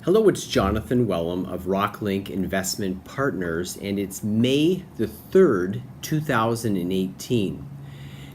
Hello, it's Jonathan Wellham of Rocklinc Investment Partners, and it's May the 3rd, 2018.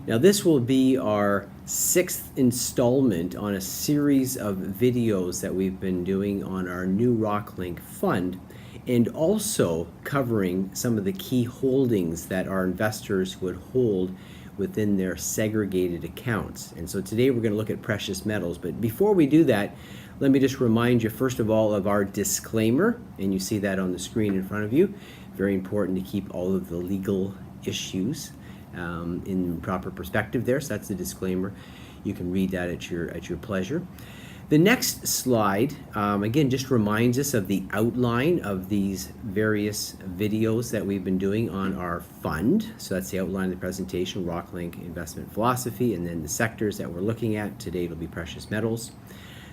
Now, this will be our 6th installment on a series of videos that we've been doing on our new Rocklinc fund, and also covering some of the key holdings that our investors would hold within their segregated accounts. And so today we're going to look at precious metals. But before we do that, let me just remind you first of all of our disclaimer, and you see that on the screen in front of you. Very important to keep all of the legal issues in proper perspective there. So that's the disclaimer. You can read that at your pleasure. The next slide, again, just reminds us of the outline of these various videos that we've been doing on our fund. So that's the outline of the presentation, Rocklinc Investment Philosophy, and then the sectors that we're looking at. Today it'll be precious metals.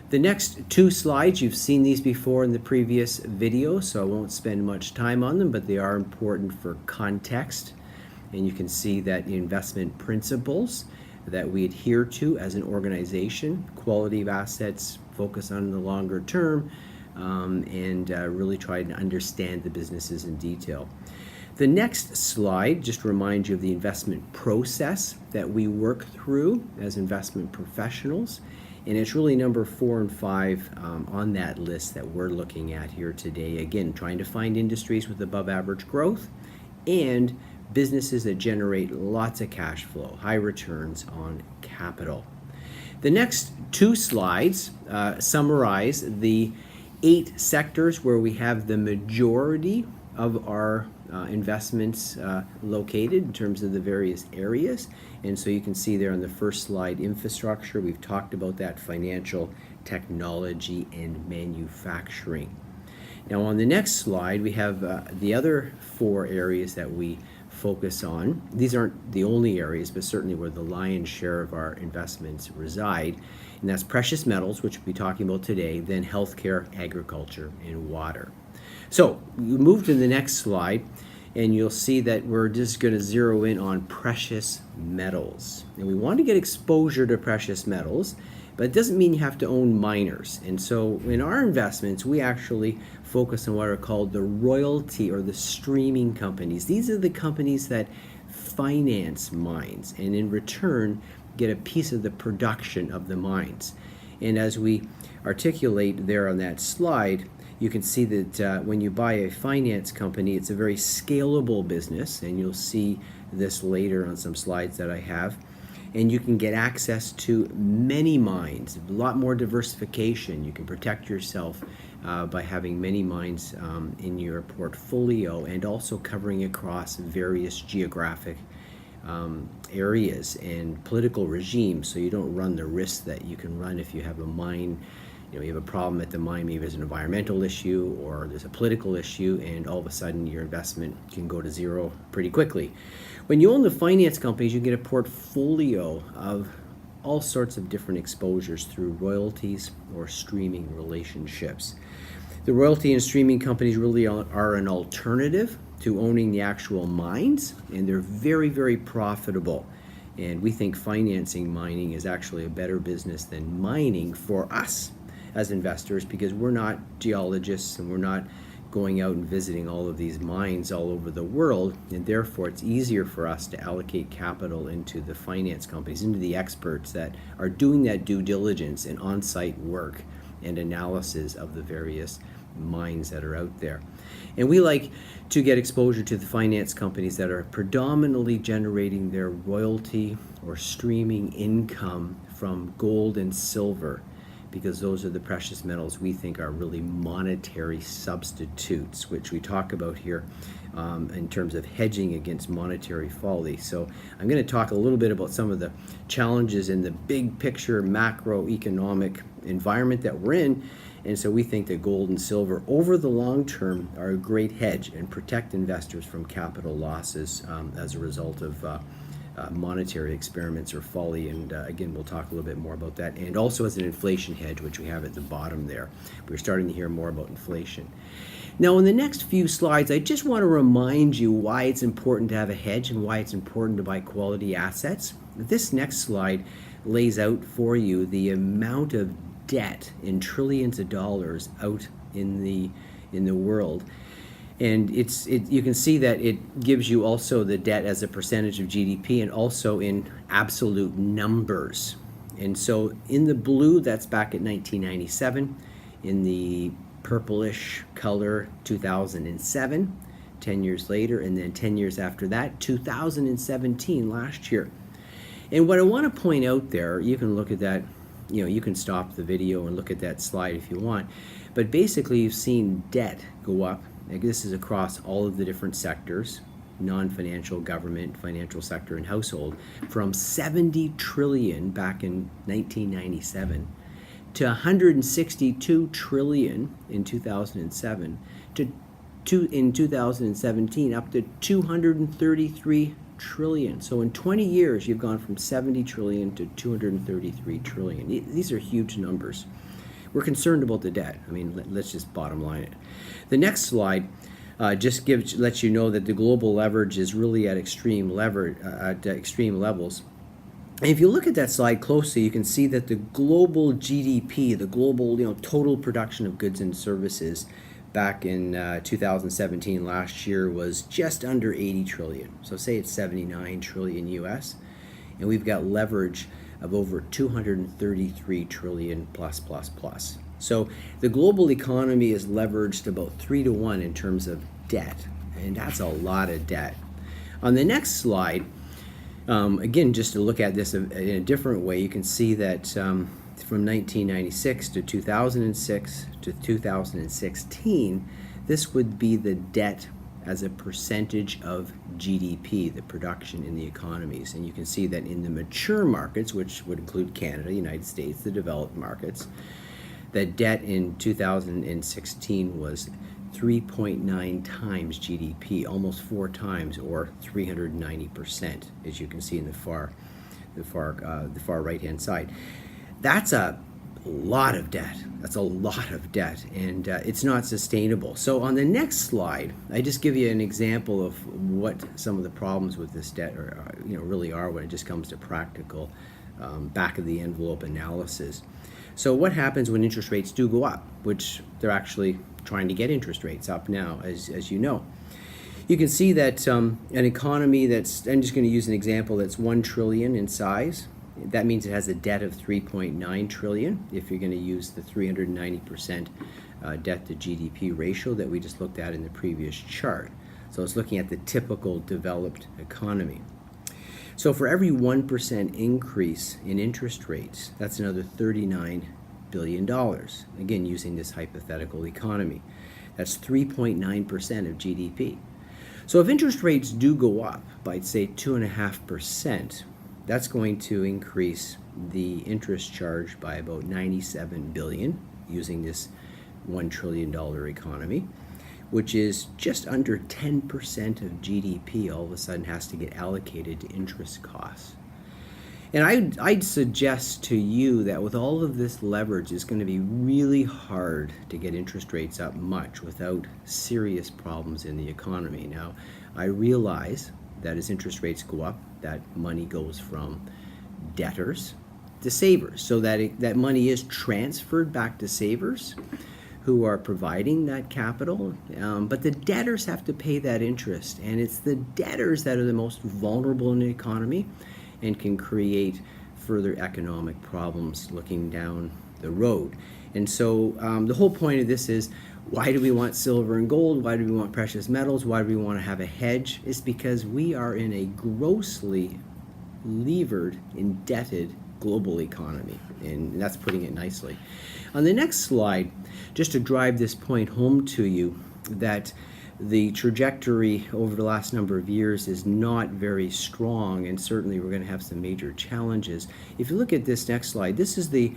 The next two slides, you've seen these before in the previous video, so I won't spend much time on them, but they are important for context. And you can see that the investment principles that we adhere to as an organization, quality of assets, focus on the longer term, and really try to understand the businesses in detail. The next slide just reminds you of the investment process that we work through as investment professionals. And it's really number 4 and 5 on that list that we're looking at here today. Again, trying to find industries with above average growth and businesses that generate lots of cash flow, high returns on capital. The next two slides summarize the 8 sectors where we have the majority of our investments located in terms of the various areas. And so you can see there on the first slide, infrastructure. We've talked about that, financial, technology, and manufacturing. Now on the next slide, we have the other 4 areas that we focus on. These aren't the only areas, but certainly where the lion's share of our investments reside. And that's precious metals, which we'll be talking about today, then healthcare, agriculture, and water. So you move to the next slide, and you'll see that we're just going to zero in on precious metals. And we want to get exposure to precious metals, but it doesn't mean you have to own miners. And so in our investments, we actually focus on what are called the royalty or the streaming companies. These are the companies that finance mines and in return get a piece of the production of the mines. And as we articulate there on that slide, you can see that when you buy a finance company, it's a very scalable business, and you'll see this later on some slides that I have. And you can get access to many mines, a lot more diversification. You can protect yourself by having many mines in your portfolio and also covering across various geographic areas and political regimes, so you don't run the risk that you can run if you have a mine. You have a problem at the mine, maybe there's an environmental issue or there's a political issue, and all of a sudden your investment can go to zero pretty quickly. When you own the finance companies, you get a portfolio of all sorts of different exposures through royalties or streaming relationships. The royalty and streaming companies really are an alternative to owning the actual mines, and they're very, very profitable. And we think financing mining is actually a better business than mining for us as investors, because we're not geologists and we're not going out and visiting all of these mines all over the world, and therefore it's easier for us to allocate capital into the finance companies, into the experts that are doing that due diligence and on-site work and analysis of the various mines that are out there. And we like to get exposure to the finance companies that are predominantly generating their royalty or streaming income from gold and silver, because those are the precious metals we think are really monetary substitutes, which we talk about here in terms of hedging against monetary folly. So I'm going to talk a little bit about some of the challenges in the big picture macroeconomic environment that we're in. And so we think that gold and silver over the long term are a great hedge and protect investors from capital losses as a result of monetary experiments or folly. And again, we'll talk a little bit more about that. And also as an inflation hedge, which we have at the bottom there. We're starting to hear more about inflation. Now, in the next few slides, I just want to remind you why it's important to have a hedge and why it's important to buy quality assets. This next slide lays out for you the amount of debt in trillions of dollars out in the world. And you can see that it gives you also the debt as a percentage of GDP and also in absolute numbers. And so in the blue, that's back at 1997. In the purplish color, 2007, 10 years later, and then 10 years after that, 2017, last year. And what I want to point out there, you can look at that, you can stop the video and look at that slide if you want, but basically you've seen debt go up. This is across all of the different sectors, non-financial, government, financial sector, and household, from 70 trillion back in 1997 to 162 trillion in 2007 in 2017 up to 233 trillion. So in 20 years, you've gone from 70 trillion to 233 trillion. These are huge numbers. We're concerned about the debt. I mean, let's just bottom line it. The next slide just lets you know that the global leverage is really at extreme levels. And if you look at that slide closely, you can see that the global GDP, the global total production of goods and services, back in 2017, last year, was just under 80 trillion. So say it's 79 trillion US, and we've got leverage of over 233 trillion plus. So the global economy is leveraged about 3 to 1 in terms of debt, and that's a lot of debt. On the next slide, again, just to look at this in a different way, you can see that from 1996 to 2006 to 2016, this would be the debt as a percentage of GDP, the production in the economies. And you can see that in the mature markets, which would include Canada, United States, the developed markets, the debt in 2016 was 3.9 times GDP, almost 4 times, or 390%, as you can see in the far right-hand side. That's a lot of debt. That's a lot of debt, and it's not sustainable. So on the next slide, I just give you an example of what some of the problems with this debt really are when it just comes to practical back-of-the-envelope analysis. So what happens when interest rates do go up, which they're actually trying to get interest rates up now, as you know. You can see that an economy that's, I'm just going to use an example that's 1 trillion in size. That means it has a debt of 3.9 trillion if you're going to use the 390% debt to GDP ratio that we just looked at in the previous chart. So it's looking at the typical developed economy. So for every 1% increase in interest rates, that's another $39 billion. Again, using this hypothetical economy. That's 3.9% of GDP. So if interest rates do go up by, say, 2.5%, that's going to increase the interest charge by about $97 billion using this $1 trillion economy, which is just under 10% of GDP all of a sudden has to get allocated to interest costs. And I'd suggest to you that with all of this leverage, it's going to be really hard to get interest rates up much without serious problems in the economy. Now, I realize that as interest rates go up, that money goes from debtors to savers, so that money is transferred back to savers who are providing that capital, but the debtors have to pay that interest, and it's the debtors that are the most vulnerable in the economy and can create further economic problems looking down the road. And so the whole point of this is, why do we want silver and gold? Why do we want precious metals? Why do we want to have a hedge? It's because we are in a grossly levered, indebted global economy, and that's putting it nicely. On the next slide, just to drive this point home to you, that the trajectory over the last number of years is not very strong, and certainly we're going to have some major challenges. If you look at this next slide, this is the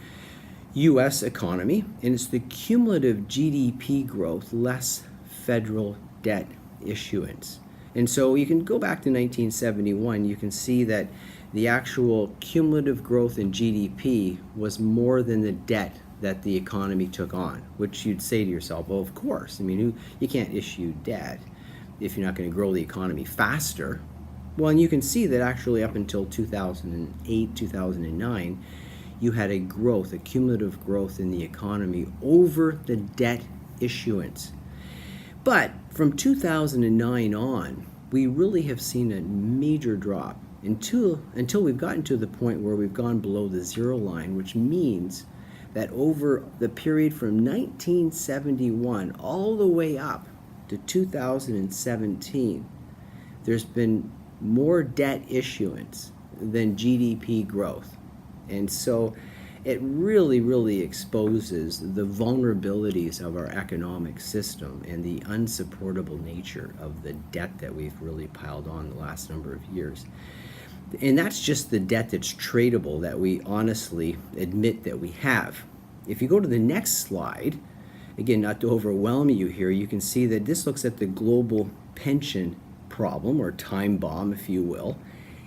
U.S. economy, and it's the cumulative GDP growth less federal debt issuance. And so you can go back to 1971, you can see that the actual cumulative growth in GDP was more than the debt that the economy took on, which you'd say to yourself, well, of course. I mean, you can't issue debt if you're not going to grow the economy faster. Well, and you can see that actually up until 2008, 2009, you had a growth, a cumulative growth in the economy over the debt issuance. But from 2009 on, we really have seen a major drop until we've gotten to the point where we've gone below the zero line, which means that over the period from 1971 all the way up to 2017, there's been more debt issuance than GDP growth. And so it really, really exposes the vulnerabilities of our economic system and the unsupportable nature of the debt that we've really piled on the last number of years. And that's just the debt that's tradable that we honestly admit that we have. If you go to the next slide, again, not to overwhelm you here, you can see that this looks at the global pension problem, or time bomb, if you will.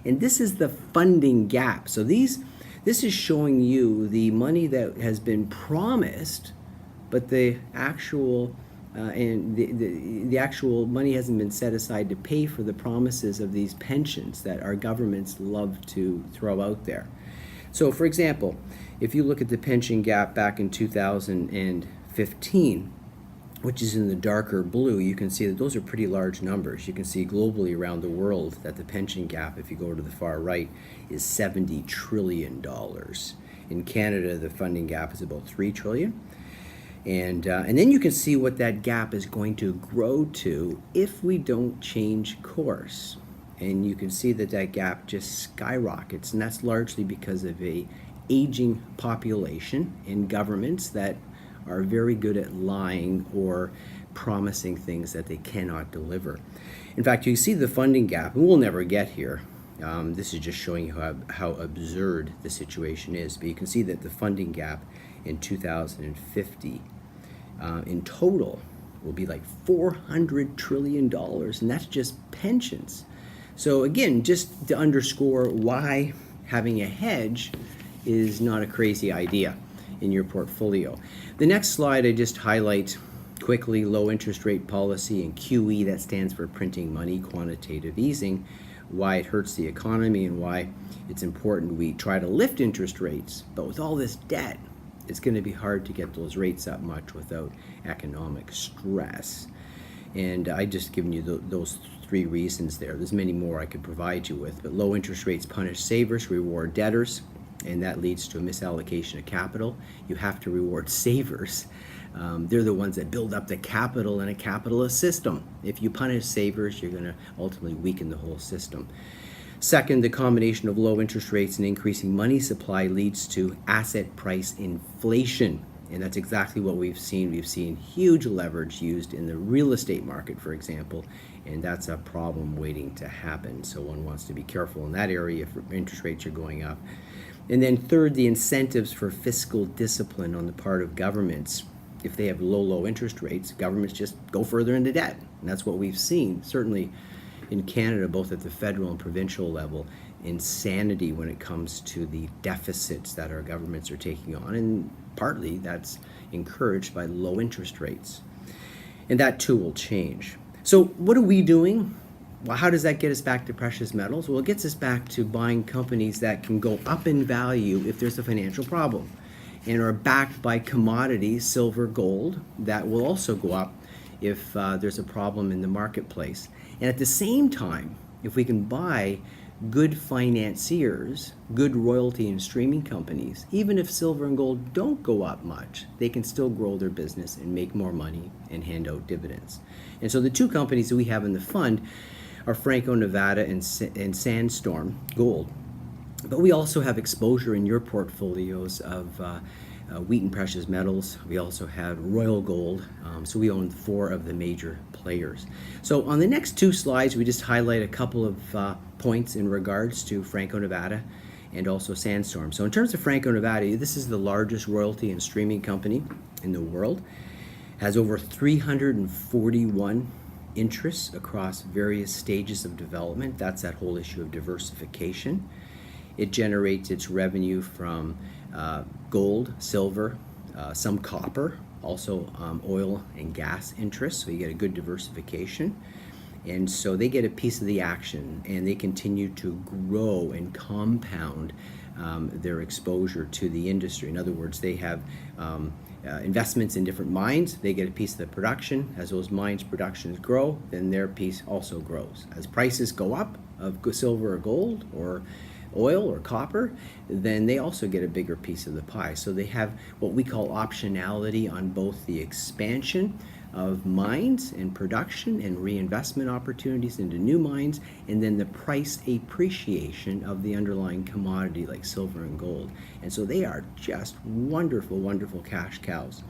And this is the funding gap. So this is showing you the money that has been promised, but the actual the actual money hasn't been set aside to pay for the promises of these pensions that our governments love to throw out there. So, for example, if you look at the pension gap back in 2015, which is in the darker blue, you can see that those are pretty large numbers. You can see globally around the world that the pension gap, if you go to the far right, is $70 trillion. In Canada, the funding gap is about $3 trillion. And then you can see what that gap is going to grow to if we don't change course. And you can see that that gap just skyrockets, and that's largely because of a aging population and governments that are very good at lying or promising things that they cannot deliver. In fact, you see the funding gap, and we'll never get here. This is just showing you how absurd the situation is. But you can see that the funding gap in 2050 in total will be like $400 trillion, and that's just pensions. So again, just to underscore why having a hedge is not a crazy idea in your portfolio. The next slide, I just highlight quickly low interest rate policy and QE, that stands for printing money, quantitative easing, why it hurts the economy and why it's important we try to lift interest rates. But with all this debt, it's going to be hard to get those rates up much without economic stress. And I just given you those three reasons there. There's many more I could provide you with, but low interest rates punish savers, reward debtors, and that leads to a misallocation of capital. You have to reward savers. They're the ones that build up the capital in a capitalist system. If you punish savers, you're going to ultimately weaken the whole system. Second, the combination of low interest rates and increasing money supply leads to asset price inflation. And that's exactly what we've seen. We've seen huge leverage used in the real estate market, for example, and that's a problem waiting to happen. So one wants to be careful in that area if interest rates are going up. And then third, the incentives for fiscal discipline on the part of governments. If they have low interest rates, governments just go further into debt. And that's what we've seen, certainly in Canada, both at the federal and provincial level, insanity when it comes to the deficits that our governments are taking on. And partly that's encouraged by low interest rates. And that too will change. So what are we doing? Well, how does that get us back to precious metals? Well, it gets us back to buying companies that can go up in value if there's a financial problem and are backed by commodities, silver, gold, that will also go up if there's a problem in the marketplace. And at the same time, if we can buy good financiers, good royalty and streaming companies, even if silver and gold don't go up much, they can still grow their business and make more money and hand out dividends. And so the two companies that we have in the fund are Franco-Nevada and Sandstorm Gold. But we also have exposure in your portfolios of Wheaton Precious Metals. We also have Royal Gold. So we own 4 of the major players. So on the next 2 slides, we just highlight a couple of points in regards to Franco-Nevada and also Sandstorm. So in terms of Franco-Nevada, this is the largest royalty and streaming company in the world. Has over 341 interests across various stages of development. That's that whole issue of diversification. It generates its revenue from gold, silver, some copper, also oil and gas interests, so you get a good diversification. And so they get a piece of the action, and they continue to grow and compound their exposure to the industry. In other words, they have investments in different mines. They get a piece of the production. As those mines' productions grow, then their piece also grows. As prices go up of silver or gold or oil or copper, then they also get a bigger piece of the pie. So they have what we call optionality on both the expansion of mines and production and reinvestment opportunities into new mines, and then the price appreciation of the underlying commodity like silver and gold. And so they are just wonderful, wonderful cash cows.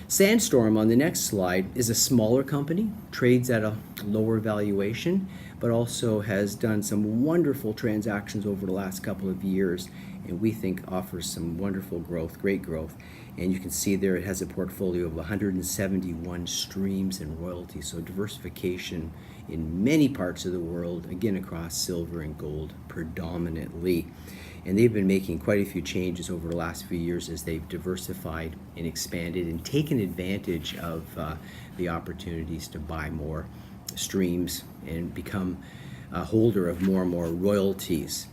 Sandstorm on the next slide is a smaller company, trades at a lower valuation, but also has done some wonderful transactions over the last couple of years, and we think offers some wonderful growth, great growth. And you can see there it has a portfolio of 171 streams and royalties, so diversification in many parts of the world, again across silver and gold predominantly. And they've been making quite a few changes over the last few years as they've diversified and expanded and taken advantage of the opportunities to buy more streams and become a holder of more and more royalties.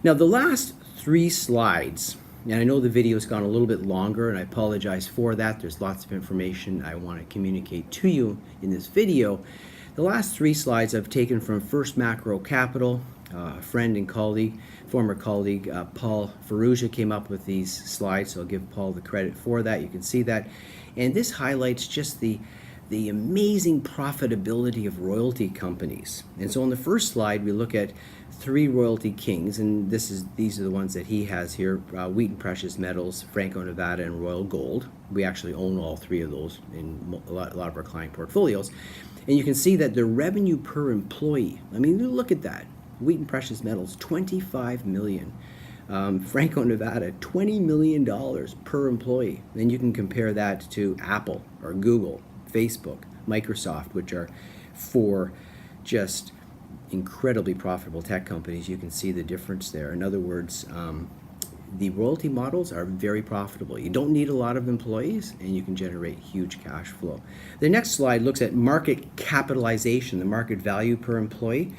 Now the last 3 slides, and I know the video's gone a little bit longer, and I apologize for that. There's lots of information I want to communicate to you in this video. The last 3 slides I've taken from First Macro Capital. A friend and colleague, former colleague, Paul Ferrugia, came up with these slides, so I'll give Paul the credit for that. You can see that. And this highlights just the amazing profitability of royalty companies. And so on the first slide, we look at 3 royalty kings, and these are the ones that he has here: Wheaton Precious Metals, Franco-Nevada, and Royal Gold. We actually own all 3 of those in a lot of our client portfolios. And you can see that the revenue per employee, I mean, look at that. Wheaton Precious Metals, $25 million. Franco-Nevada, $20 million per employee. Then you can compare that to Apple or Google, Facebook, Microsoft, which are 4 just incredibly profitable tech companies. You can see the difference there. In other words, the royalty models are very profitable. You don't need a lot of employees, and you can generate huge cash flow. The next slide looks at market capitalization, the market value per employee.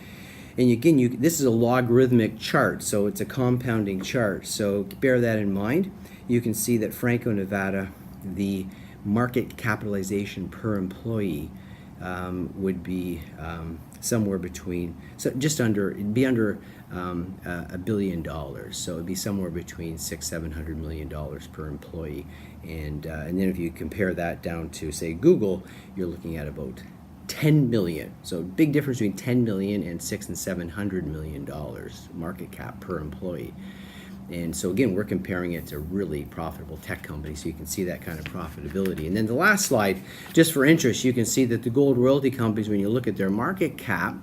And again, this is a logarithmic chart, so it's a compounding chart. So bear that in mind. You can see that Franco-Nevada, the market capitalization per employee would be somewhere between, so just under, it'd be under $1 billion. So it'd be somewhere between $600-700 million per employee. And then if you compare that down to, say, Google, you're looking at about 10 million. So big difference between 10 million and $600-700 million market cap per employee. And so again, we're comparing it to really profitable tech companies, so you can see that kind of profitability. And then the last slide, just for interest, you can see that the gold royalty companies, when you look at their market cap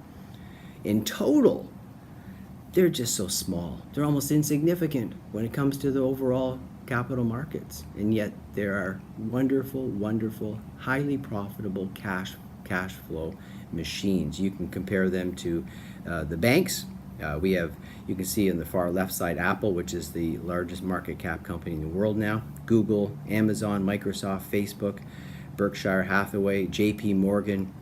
in total, they're just so small. They're almost insignificant when it comes to the overall capital markets. And yet there are wonderful, wonderful, highly profitable cash flow machines. You can compare them to the banks. You can see on the far left side Apple, which is the largest market cap company in the world now, Google, Amazon, Microsoft, Facebook, Berkshire Hathaway, JP Morgan,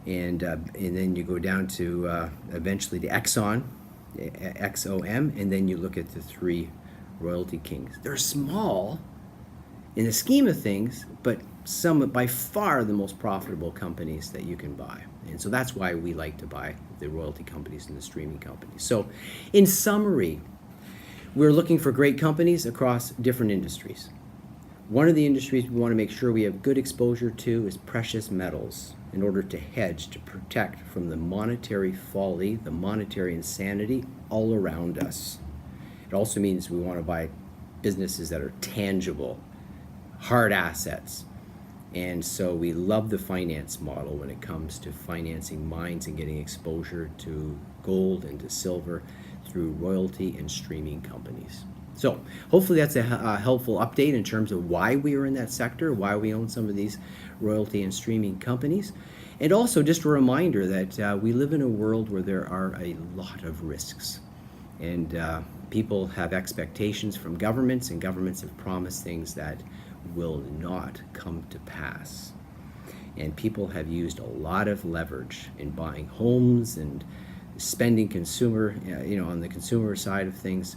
and then you go down to eventually to Exxon, XOM, and then you look at the 3 royalty kings. They're small in the scheme of things, but some by far the most profitable companies that you can buy. And so that's why we like to buy the royalty companies and the streaming companies. So in summary, we're looking for great companies across different industries. One of the industries we want to make sure we have good exposure to is precious metals, in order to hedge, to protect from the monetary folly, the monetary insanity all around us. It also means we want to buy businesses that are tangible, hard assets. And so we love the finance model when it comes to financing mines and getting exposure to gold and to silver through royalty and streaming companies. So hopefully that's a helpful update in terms of why we are in that sector, why we own some of these royalty and streaming companies. And also just a reminder that we live in a world where there are a lot of risks. And people have expectations from governments, and governments have promised things that will not come to pass. And people have used a lot of leverage in buying homes and spending consumer, on the consumer side of things.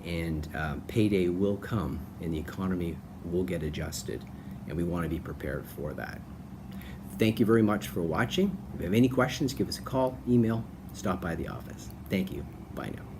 And payday will come, and the economy will get adjusted. and we want to be prepared for that. Thank you very much for watching. If you have any questions, give us a call, email, stop by the office. Thank you. Bye now.